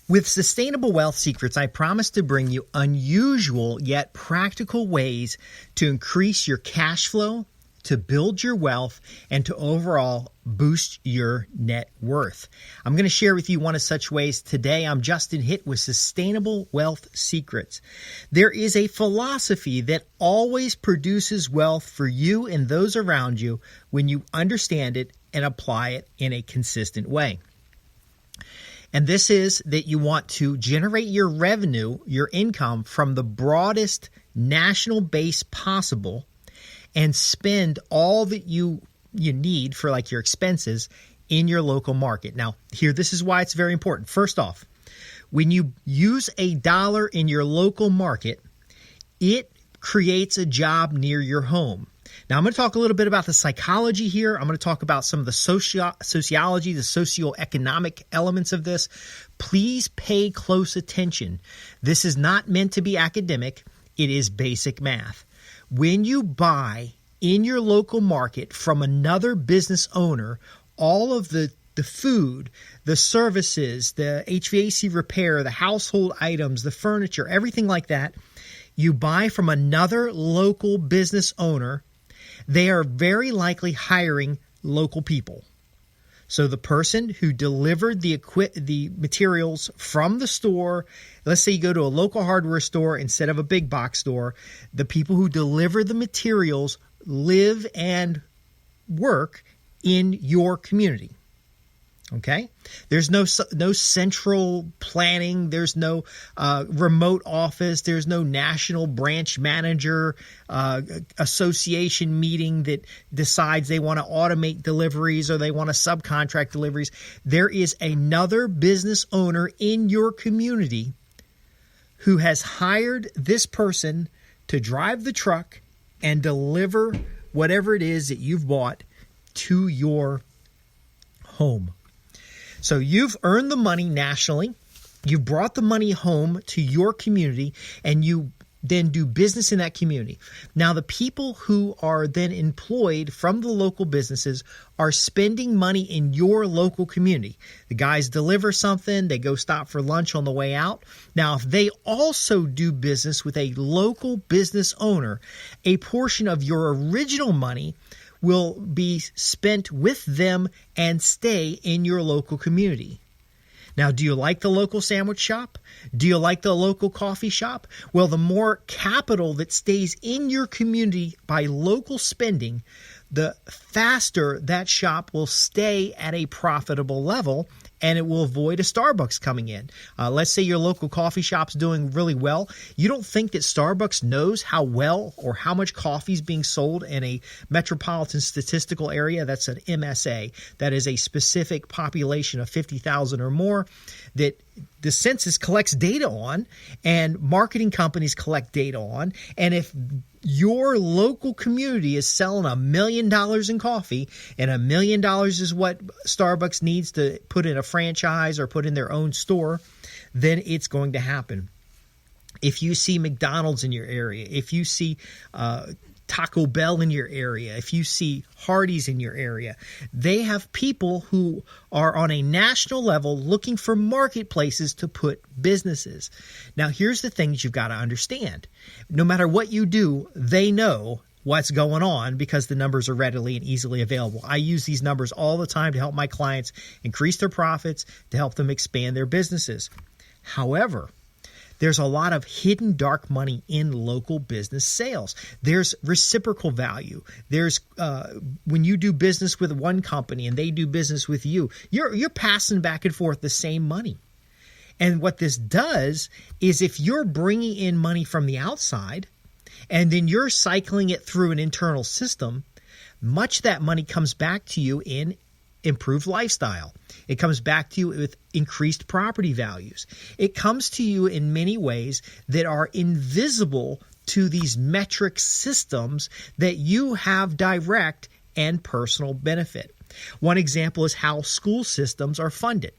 With Sustainable Wealth Secrets, I promise to bring you unusual yet practical ways to increase your cash flow, to build your wealth, and to overall boost your net worth. I'm going to share with you one of such ways today. I'm Justin Hitt with Sustainable Wealth Secrets. There is a philosophy that always produces wealth for you and those around you when you understand it and apply it in a consistent way. And this is that you want to generate your revenue, your income, from the broadest national base possible and spend all that you need for like your expenses in your local market. Now, this is why it's very important. First off, when you use a dollar in your local market, it creates a job near your home. Now, I'm going to talk a little bit about the psychology here. I'm going to talk about some of the sociology, the socioeconomic elements of this. Please pay close attention. This is not meant to be academic. It is basic math. When you buy in your local market from another business owner, all of the food, the services, the HVAC repair, the household items, the furniture, everything like that, you buy from another local business owner. They are very likely hiring local people. So the person who delivered the materials from the store, let's say you go to a local hardware store instead of a big box store, the people who deliver the materials live and work in your community. Okay? There's no central planning. There's no remote office. There's no national branch manager association meeting that decides they want to automate deliveries or they want to subcontract deliveries. There is another business owner in your community who has hired this person to drive the truck and deliver whatever it is that you've bought to your home. So you've earned the money nationally, you've brought the money home to your community, and you then do business in that community. Now, the people who are then employed from the local businesses are spending money in your local community. The guys deliver something, they go stop for lunch on the way out. Now, if they also do business with a local business owner, a portion of your original money will be spent with them and stay in your local community. Now, do you like the local sandwich shop? Do you like the local coffee shop? Well, the more capital that stays in your community by local spending, the faster that shop will stay at a profitable level, and it will avoid a Starbucks coming in. Let's say your local coffee shop's doing really well. You don't think that Starbucks knows how well or how much coffee is being sold in a metropolitan statistical area? That's an MSA. That is a specific population of 50,000 or more that the census collects data on and marketing companies collect data on. And if your local community is selling $1 million in coffee, and $1 million is what Starbucks needs to put in a franchise or put in their own store, then it's going to happen. If you see McDonald's in your area, if you see Taco Bell in your area, if you see Hardee's in your area, they have people who are on a national level looking for marketplaces to put businesses. Now, here's the things you've got to understand. No matter what you do, they know what's going on because the numbers are readily and easily available. I use these numbers all the time to help my clients increase their profits, to help them expand their businesses. However, there's a lot of hidden dark money in local business sales. There's reciprocal value. There's when you do business with one company and they do business with you, you're passing back and forth the same money. And what this does is if you're bringing in money from the outside and then you're cycling it through an internal system, much of that money comes back to you in improved lifestyle. It comes back to you with increased property values. It comes to you in many ways that are invisible to these metric systems that you have direct and personal benefit. One example is how school systems are funded.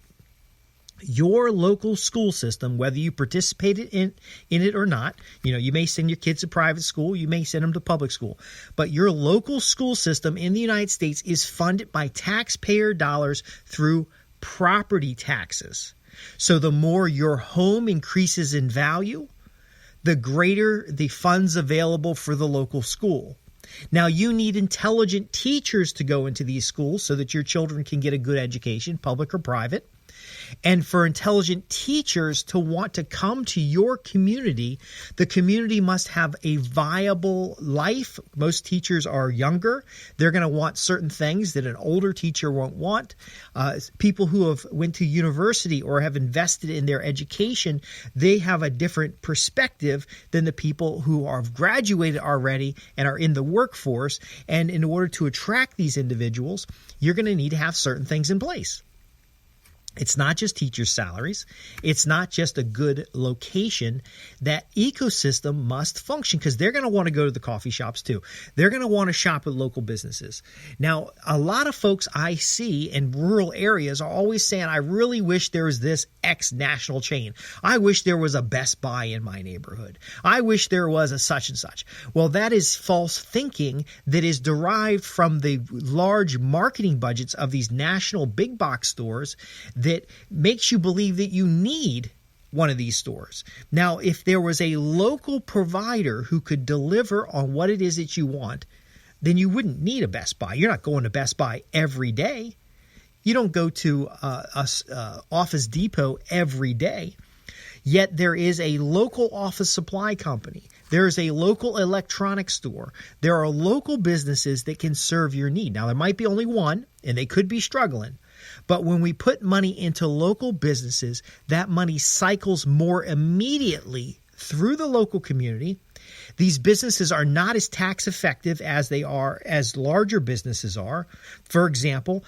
Your local school system, whether you participated in it or not, you may send your kids to private school, you may send them to public school, but your local school system in the United States is funded by taxpayer dollars through property taxes. So the more your home increases in value, the greater the funds available for the local school. Now, you need intelligent teachers to go into these schools so that your children can get a good education, public or private. And for intelligent teachers to want to come to your community, the community must have a viable life. Most teachers are younger. They're going to want certain things that an older teacher won't want. People who have went to university or have invested in their education, they have a different perspective than the people who have graduated already and are in the workforce. And in order to attract these individuals, you're going to need to have certain things in place. It's not just teachers' salaries. It's not just a good location. That ecosystem must function because they're going to want to go to the coffee shops too. They're going to want to shop at local businesses. Now, a lot of folks I see in rural areas are always saying, I really wish there was this X national chain. I wish there was a Best Buy in my neighborhood. I wish there was a such and such. Well, that is false thinking that is derived from the large marketing budgets of these national big box stores that makes you believe that you need one of these stores. Now, if there was a local provider who could deliver on what it is that you want, then you wouldn't need a Best Buy. You're not going to Best Buy every day. You don't go to Office Depot every day. Yet there is a local office supply company. There is a local electronics store. There are local businesses that can serve your need. Now, there might be only one, and they could be struggling. But when we put money into local businesses, that money cycles more immediately through the local community. These businesses are not as tax effective as they are as larger businesses are. For example,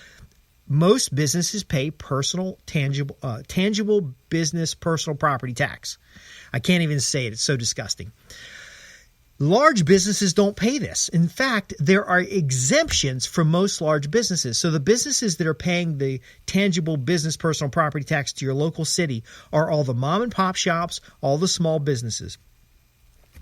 most businesses pay tangible business personal property tax. I can't even say it. It's so disgusting. Large businesses don't pay this. In fact, there are exemptions for most large businesses. So the businesses that are paying the tangible business personal property tax to your local city are all the mom and pop shops, all the small businesses.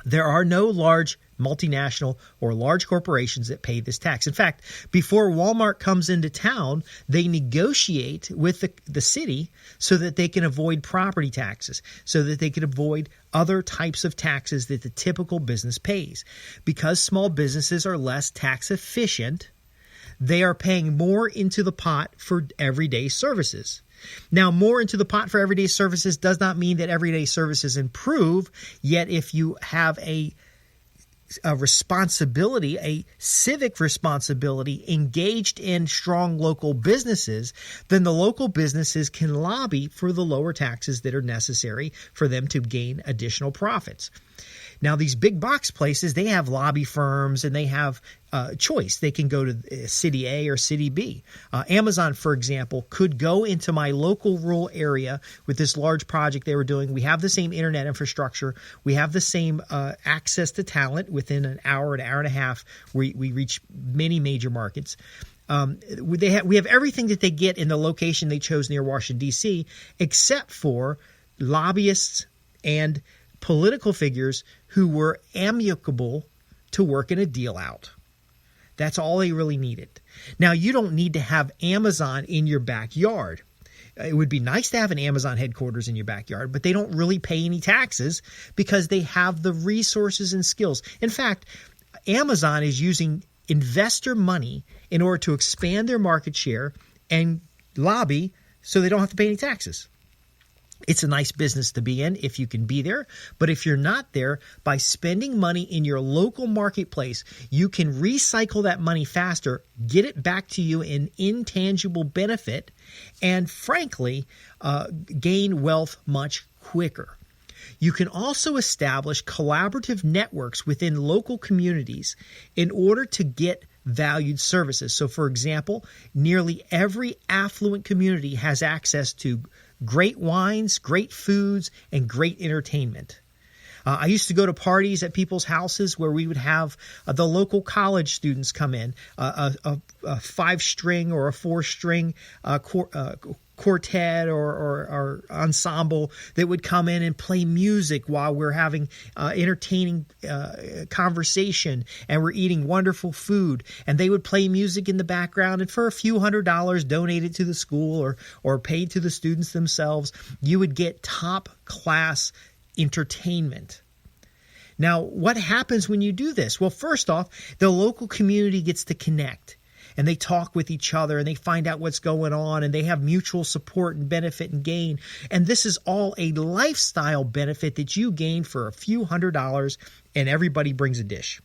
There are no large multinational or large corporations that pay this tax. In fact, before Walmart comes into town, they negotiate with the city so that they can avoid property taxes, so that they can avoid other types of taxes that the typical business pays. Because small businesses are less tax efficient, they are paying more into the pot for everyday services. Now, more into the pot for everyday services does not mean that everyday services improve. Yet if you have a responsibility, a civic responsibility engaged in strong local businesses, then the local businesses can lobby for the lower taxes that are necessary for them to gain additional profits. Now, these big box places, they have lobby firms and they have choice. They can go to City A or City B. Amazon, for example, could go into my local rural area with this large project they were doing. We have the same internet infrastructure. We have the same access to talent. Within an hour and a half, we reach many major markets. We have everything that they get in the location they chose near Washington, D.C., except for lobbyists and political figures who were amicable to working a deal out. That's all they really needed. Now, you don't need to have Amazon in your backyard. It would be nice to have an Amazon headquarters in your backyard, but they don't really pay any taxes because they have the resources and skills. In fact, Amazon is using investor money in order to expand their market share and lobby so they don't have to pay any taxes. It's a nice business to be in if you can be there. But if you're not there, by spending money in your local marketplace, you can recycle that money faster, get it back to you in intangible benefit, and frankly, gain wealth much quicker. You can also establish collaborative networks within local communities in order to get valued services. So, for example, nearly every affluent community has access to great wines, great foods, and great entertainment. I used to go to parties at people's houses where we would have the local college students come in, a 5-string or a 4-string quartet or ensemble that would come in and play music while we're having entertaining conversation and we're eating wonderful food, and they would play music in the background, and for a few $100s donated to the school or paid to the students themselves, you would get top class entertainment. Now, what happens when you do this? Well, first off, the local community gets to connect, and they talk with each other, and they find out what's going on, and they have mutual support and benefit and gain. And this is all a lifestyle benefit that you gain for a few $100s, and everybody brings a dish.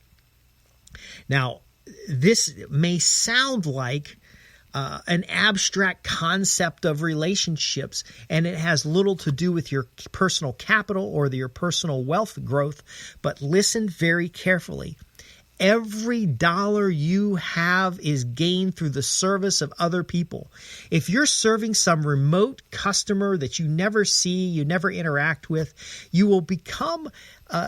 Now, this may sound like an abstract concept of relationships, and it has little to do with your personal capital or your personal wealth growth, but listen very carefully. Every dollar you have is gained through the service of other people. If you're serving some remote customer that you never see, you never interact with, you will become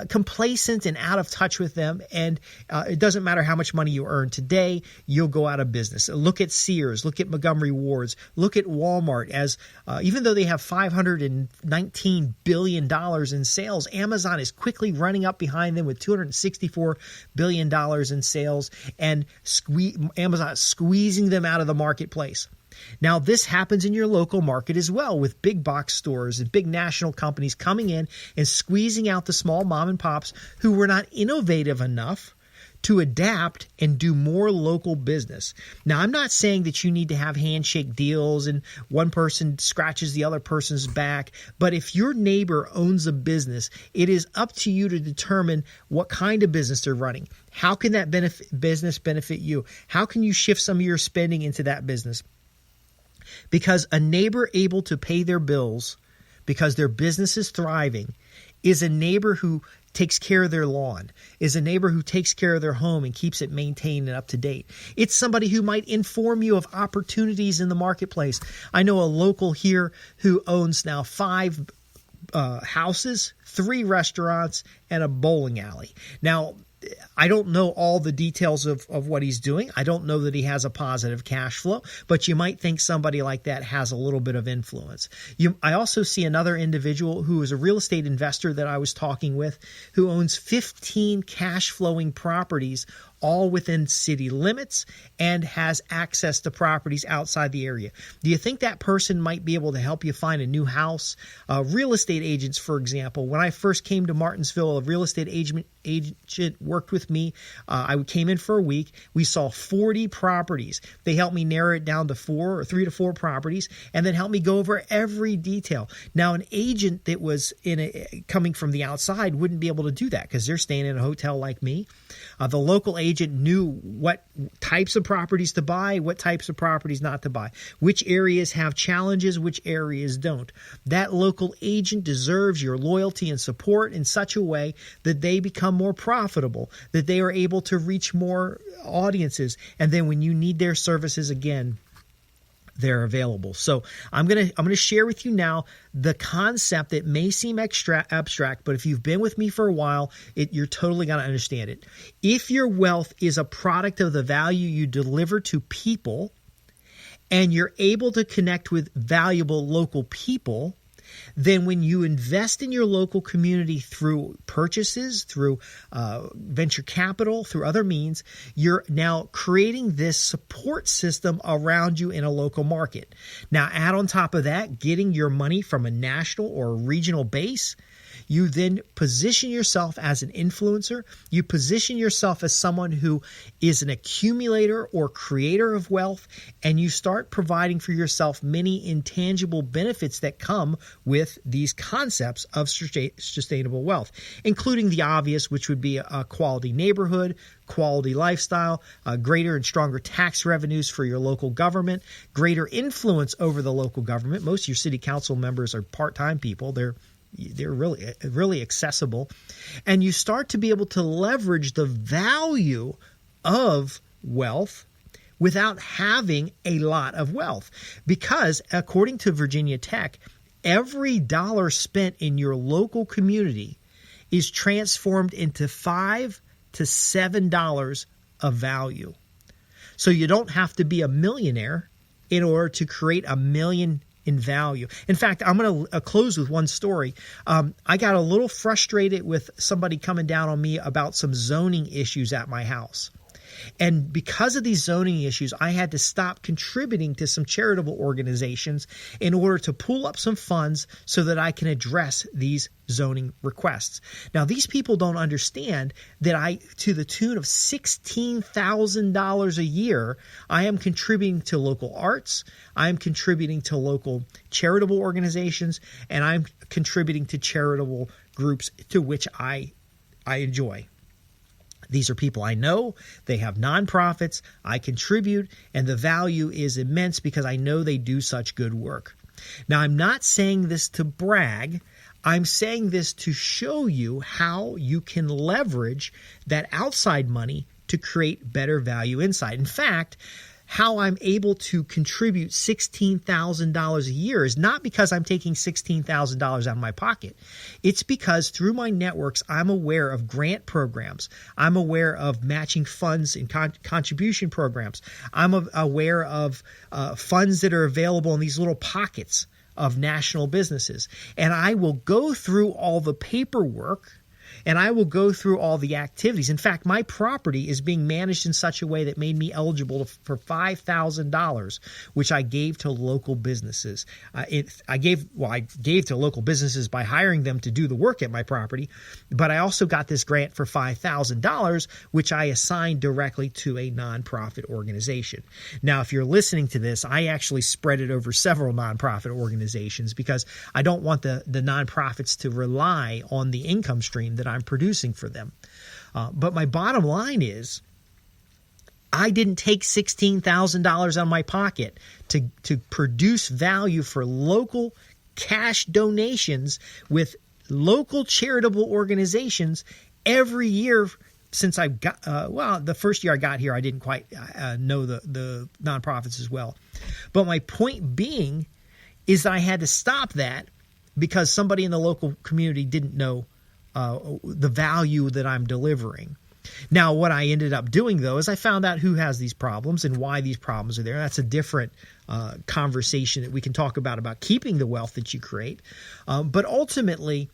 complacent and out of touch with them. And it doesn't matter how much money you earn today, you'll go out of business. Look at Sears, look at Montgomery Wards, look at Walmart. As even though they have $519 billion in sales, Amazon is quickly running up behind them with $264 billion in sales, and Amazon is squeezing them out of the marketplace. Now, this happens in your local market as well, with big box stores and big national companies coming in and squeezing out the small mom and pops who were not innovative enough to adapt and do more local business. Now, I'm not saying that you need to have handshake deals and one person scratches the other person's back, but if your neighbor owns a business, it is up to you to determine what kind of business they're running. How can that business benefit you? How can you shift some of your spending into that business? Because a neighbor able to pay their bills because their business is thriving is a neighbor who takes care of their lawn, is a neighbor who takes care of their home and keeps it maintained and up to date. It's somebody who might inform you of opportunities in the marketplace. I know a local here who owns now 5 houses, 3 restaurants, and a bowling alley. Now, I don't know all the details of what he's doing. I don't know that he has a positive cash flow, but you might think somebody like that has a little bit of influence. I also see another individual who is a real estate investor that I was talking with who owns 15 cash flowing properties all within city limits and has access to properties outside the area. Do you think that person might be able to help you find a new house? Real estate agents, for example, when I first came to Martinsville, a real estate agent worked with me. I came in for a week. We saw 40 properties. They helped me narrow it down to 3 to 4 properties, and then helped me go over every detail. Now, an agent that was coming from the outside wouldn't be able to do that because they're staying in a hotel like me. The local agent knew what types of properties to buy, what types of properties not to buy, which areas have challenges, which areas don't. That local agent deserves your loyalty and support in such a way that they become more profitable, that they are able to reach more audiences, and then when you need their services again, they're available. So I'm gonna share with you now the concept that may seem abstract, but if you've been with me for a while, you're totally going to understand it. If your wealth is a product of the value you deliver to people, and you're able to connect with valuable local people, then when you invest in your local community through purchases, through venture capital, through other means, you're now creating this support system around you in a local market. Now, add on top of that, getting your money from a national or regional base, you then position yourself as an influencer. You position yourself as someone who is an accumulator or creator of wealth, and you start providing for yourself many intangible benefits that come with these concepts of sustainable wealth, including the obvious, which would be a quality neighborhood, quality lifestyle, greater and stronger tax revenues for your local government, greater influence over the local government. Most of your city council members are part-time people. They're really accessible, and you start to be able to leverage the value of wealth without having a lot of wealth, because according to Virginia Tech, every dollar spent in your local community is transformed into $5 to $7 of value. So you don't have to be a millionaire in order to create $1 million in value. In fact, I'm going to close with one story. I got a little frustrated with somebody coming down on me about some zoning issues at my house. And because of these zoning issues, I had to stop contributing to some charitable organizations in order to pull up some funds so that I can address these zoning requests. Now, these people don't understand that to the tune of $16,000 a year, I am contributing to local arts, I am contributing to local charitable organizations, and I'm contributing to charitable groups to which I enjoy. These are people I know. They have nonprofits. I contribute, and the value is immense because I know they do such good work. Now, I'm not saying this to brag. I'm saying this to show you how you can leverage that outside money to create better value inside. In fact, how I'm able to contribute $16,000 a year is not because I'm taking $16,000 out of my pocket. It's because through my networks, I'm aware of grant programs. I'm aware of matching funds and contribution programs. I'm aware of funds that are available in these little pockets of national businesses. And I will go through all the paperwork, and I will go through all the activities. In fact, my property is being managed in such a way that made me eligible for $5,000, which I gave to local businesses. I gave to local businesses by hiring them to do the work at my property, but I also got this grant for $5,000, which I assigned directly to a nonprofit organization. Now, if you're listening to this, I actually spread it over several nonprofit organizations because I don't want the nonprofits to rely on the income stream that I'm producing for them. But my bottom line is I didn't take $16,000 out of my pocket to produce value for local cash donations with local charitable organizations every year since I got, the first year I got here, I didn't quite know the nonprofits as well. But my point being is that I had to stop that because somebody in the local community didn't know the value that I'm delivering. Now, what I ended up doing, though, is I found out who has these problems and why these problems are there. That's a different conversation that we can talk about keeping the wealth that you create. But ultimately,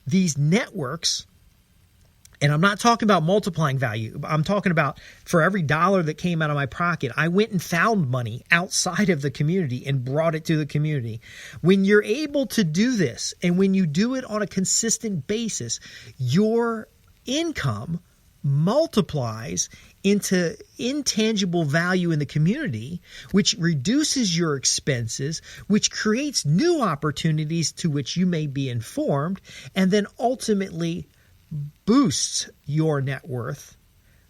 these networks, and I'm not talking about multiplying value. I'm talking about for every dollar that came out of my pocket, I went and found money outside of the community and brought it to the community. When you're able to do this, and when you do it on a consistent basis, your income multiplies into intangible value in the community, which reduces your expenses, which creates new opportunities to which you may be informed, and then ultimately boosts your net worth,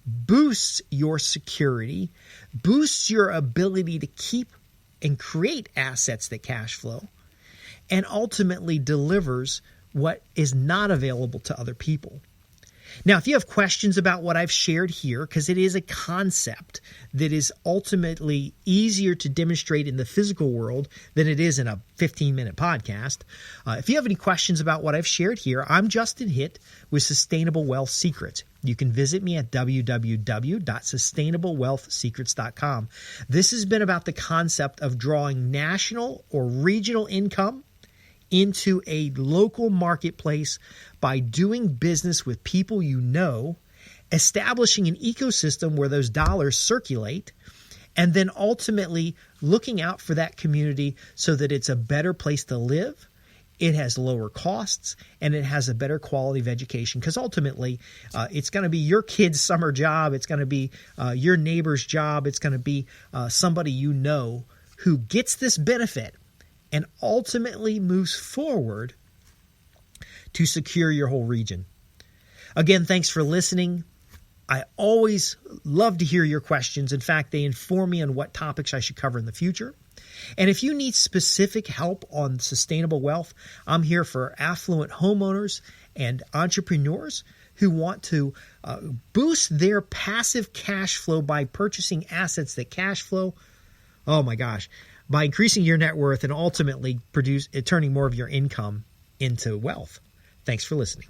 boosts your security, boosts your ability to keep and create assets that cash flow, and ultimately delivers what is not available to other people. Now, if you have questions about what I've shared here, because it is a concept that is ultimately easier to demonstrate in the physical world than it is in a 15-minute podcast, if you have any questions about what I've shared here, I'm Justin Hitt with Sustainable Wealth Secrets. You can visit me at www.sustainablewealthsecrets.com. This has been about the concept of drawing national or regional income into a local marketplace by doing business with people you know, establishing an ecosystem where those dollars circulate, and then ultimately looking out for that community so that it's a better place to live, it has lower costs, and it has a better quality of education. Because ultimately, it's going to be your kid's summer job, it's going to be your neighbor's job, it's going to be somebody you know who gets this benefit and ultimately moves forward to secure your whole region. Again, thanks for listening. I always love to hear your questions. In fact, they inform me on what topics I should cover in the future. And if you need specific help on sustainable wealth, I'm here for affluent homeowners and entrepreneurs who want to boost their passive cash flow by purchasing assets that cash flow. Oh my gosh. By increasing your net worth and ultimately turning more of your income into wealth. Thanks for listening.